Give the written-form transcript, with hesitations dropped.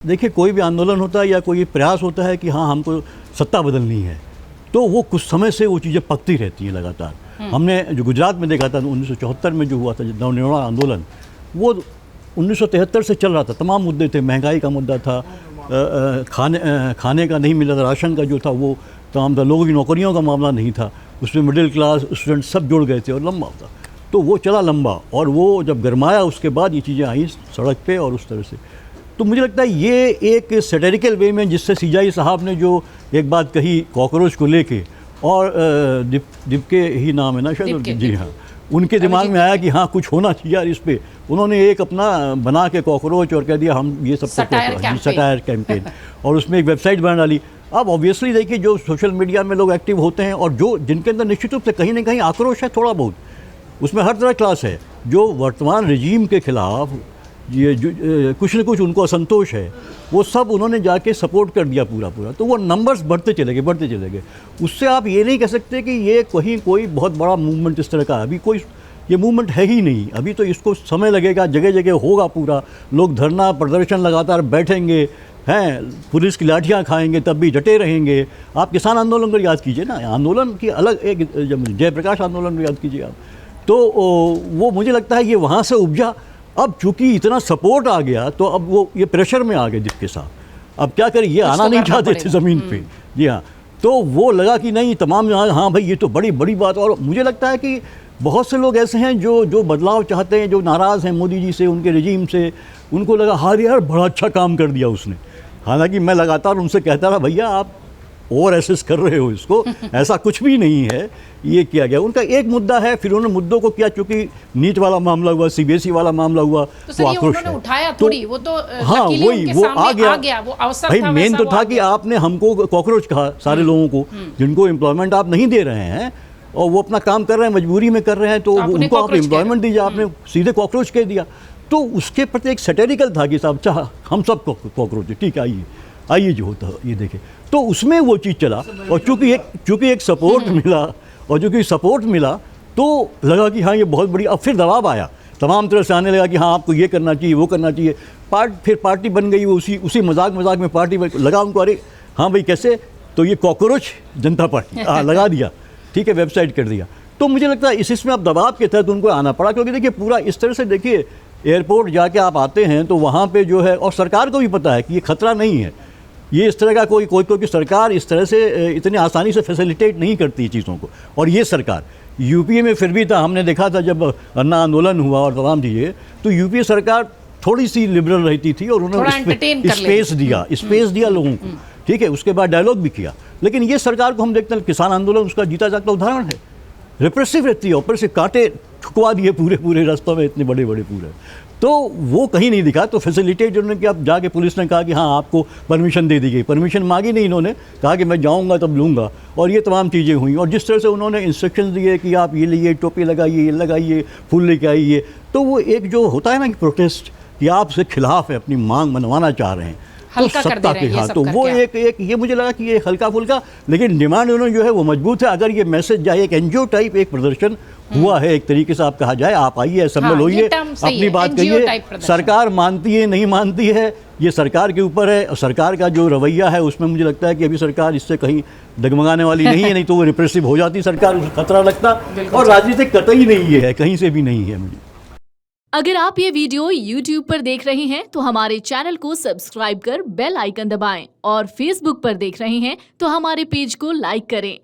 देखिए, कोई भी आंदोलन होता है या कोई प्रयास होता है कि हाँ हमको सत्ता बदलनी है, तो वो कुछ समय से वो चीज़ें पकती रहती हैं लगातार। हमने जो गुजरात में देखा था 1974 में जो हुआ था नवनिर्माण आंदोलन, वो 1973 से चल रहा था। तमाम मुद्दे थे, महंगाई का मुद्दा था, खाने का नहीं मिला था, राशन का जो था वो तमाम था, लोगों की नौकरियों का मामला नहीं था, उसमें मिडिल क्लास स्टूडेंट सब जुड़ गए थे और लंबा था। तो वो चला लंबा, और वो जब गरमाया उसके बाद ये चीज़ें आई सड़क पे और उस तरह से। तो मुझे लगता है ये एक सैटेरिकल वे में, जिससे सीजाई साहब ने जो एक बात कही कॉकरोच को लेके, और दिपके ही नाम है ना शायद, जी हाँ, उनके दिमाग में आया कि हाँ कुछ होना चाहिए यार इस पे। उन्होंने एक अपना बना के कॉकरोच और कह दिया हम ये सब सटायर कैंपेन और उसमें एक वेबसाइट बना डाली। अब ऑब्वियसली देखिए, जो सोशल मीडिया में लोग एक्टिव होते हैं और जो जिनके अंदर निश्चित रूप से कहीं ना कहीं आक्रोश है थोड़ा बहुत, उसमें हर तरह क्लास है, जो वर्तमान रजीम के खिलाफ ये जो कुछ न कुछ उनको असंतोष है, वो सब उन्होंने जाके सपोर्ट कर दिया पूरा। तो वो नंबर्स बढ़ते चले गए। उससे आप ये नहीं कह सकते कि ये कहीं कोई बहुत बड़ा मूवमेंट इस तरह का है। अभी कोई ये मूवमेंट है ही नहीं। अभी तो इसको समय लगेगा, जगह जगह होगा पूरा, लोग धरना प्रदर्शन लगातार बैठेंगे हैं, पुलिस की लाठियाँ खाएंगे, तब भी डटे रहेंगे। आप किसान आंदोलन को याद कीजिए ना, आंदोलन की अलग एक जयप्रकाश आंदोलन को याद कीजिए आप, तो वो मुझे लगता है ये वहाँ से उपजा। अब चूंकि इतना सपोर्ट आ गया तो अब वो ये प्रेशर में आ गए जिसके साथ, अब क्या करें, ये आना नहीं चाहते थे ज़मीन पे, जी हाँ। तो वो लगा कि नहीं तमाम, हाँ भाई ये तो बड़ी बात। और मुझे लगता है कि बहुत से लोग ऐसे हैं जो बदलाव चाहते हैं, जो नाराज़ हैं मोदी जी से, उनके रजीम से। उनको लगा हाँ यार बड़ा अच्छा काम कर दिया उसने। हालांकि मैं लगातार उनसे कहता रहा भैया आप ओवर एसेस कर रहे हो इसको, ऐसा कुछ भी नहीं है, ये किया गया। उनका एक मुद्दा है, फिर उन्होंने मुद्दों को किया, चूंकि नीट वाला मामला हुआ, सीबीएसई वाला मामला हुआ, तो आक्रोश है। उठाया थोड़ी, वो तो हाँ वही वो आ गया वो अवसर भाई। था, मेन तो था कि आपने हमको कॉकरोच कहा सारे लोगों को, जिनको एम्प्लॉयमेंट आप नहीं दे रहे हैं और वो अपना काम कर रहे हैं, मजबूरी में कर रहे हैं, तो उनको आप एम्प्लॉयमेंट दीजिए, आपने सीधे कॉकरोच कह दिया। तो उसके प्रति एक सैटेरिकल था कि साहब चाह हम सब कॉकरोच, ठीक है आइए जो होता ये देखें। तो उसमें वो चीज़ चला, और चूंकि एक सपोर्ट मिला, और चूंकि सपोर्ट मिला तो लगा कि हाँ ये बहुत बड़ी। अब फिर दबाव आया, तमाम तरह से आने लगा कि हाँ आपको ये करना चाहिए, वो करना चाहिए। फिर पार्टी बन गई, वो उसी मजाक में पार्टी लगा उनको। अरे हाँ भाई कैसे, तो ये कॉकरोच जनता पार्टी लगा दिया, ठीक है, वेबसाइट कर दिया। तो मुझे लगता है इसमें अब दबाव के तहत उनको आना पड़ा, क्योंकि देखिए पूरा इस तरह से, देखिए एयरपोर्ट जाके आप आते हैं तो वहाँ पे जो है, और सरकार को भी पता है कि ये खतरा नहीं है, ये इस तरह का कोई सरकार इस तरह से इतनी आसानी से फैसिलिटेट नहीं करती चीज़ों को। और ये सरकार यूपीए में फिर भी था, हमने देखा था जब अन्ना आंदोलन हुआ और तमाम चीज़ें, तो यूपीए सरकार थोड़ी सी लिबरल रहती थी और उन्होंने स्पेस दिया लोगों को, ठीक है, उसके बाद डायलॉग भी किया। लेकिन ये सरकार को हम देखते हैं, किसान आंदोलन उसका जीता जागता उदाहरण है, रिप्रेसिव रहती है, ऊपर से कांटे ठुकवा दिए पूरे रास्तों में, इतने बड़े पूरे। तो वो कहीं नहीं दिखा। तो फैसिलिटेट उन्होंने किया, जाके पुलिस ने कहा कि हाँ आपको परमिशन दे दी गई, परमिशन मांगी नहीं, इन्होंने कहा कि मैं जाऊंगा तब लूँगा, और ये तमाम चीज़ें हुई। और जिस तरह से उन्होंने इंस्ट्रक्शंस दिए कि आप ये लिए, टोपी लगाइए, ये लगाइए, फूल लेके आइए, तो वो एक जो होता है ना कि प्रोटेस्ट, कि आप उसके खिलाफ है, अपनी मांग मनवाना चाह रहे हैं, तो सत्ता के हाथ, तो वो एक ये मुझे लगा कि ये हल्का फुल्का, लेकिन डिमांड उन्होंने जो है वो मजबूत है। अगर ये मैसेज जाए, एक एनजीओ टाइप एक प्रदर्शन हुआ है, एक तरीके से आप कहा जाए, आप आइए, असेंबल होइए, अपनी बात कहिए, सरकार मानती है नहीं मानती है ये सरकार के ऊपर है, और सरकार का जो रवैया है उसमें मुझे लगता है कि अभी सरकार इससे कहीं डगमगाने वाली नहीं है, नहीं तो वो रिप्रेसिव हो जाती सरकार, उसे खतरा लगता। और राजनीतिक कतई नहीं है, कहीं से भी नहीं है। मुझे अगर आप ये वीडियो YouTube पर देख रहे हैं तो हमारे चैनल को सब्सक्राइब कर बेल आइकन दबाएं, और Facebook पर देख रहे हैं तो हमारे पेज को लाइक करें।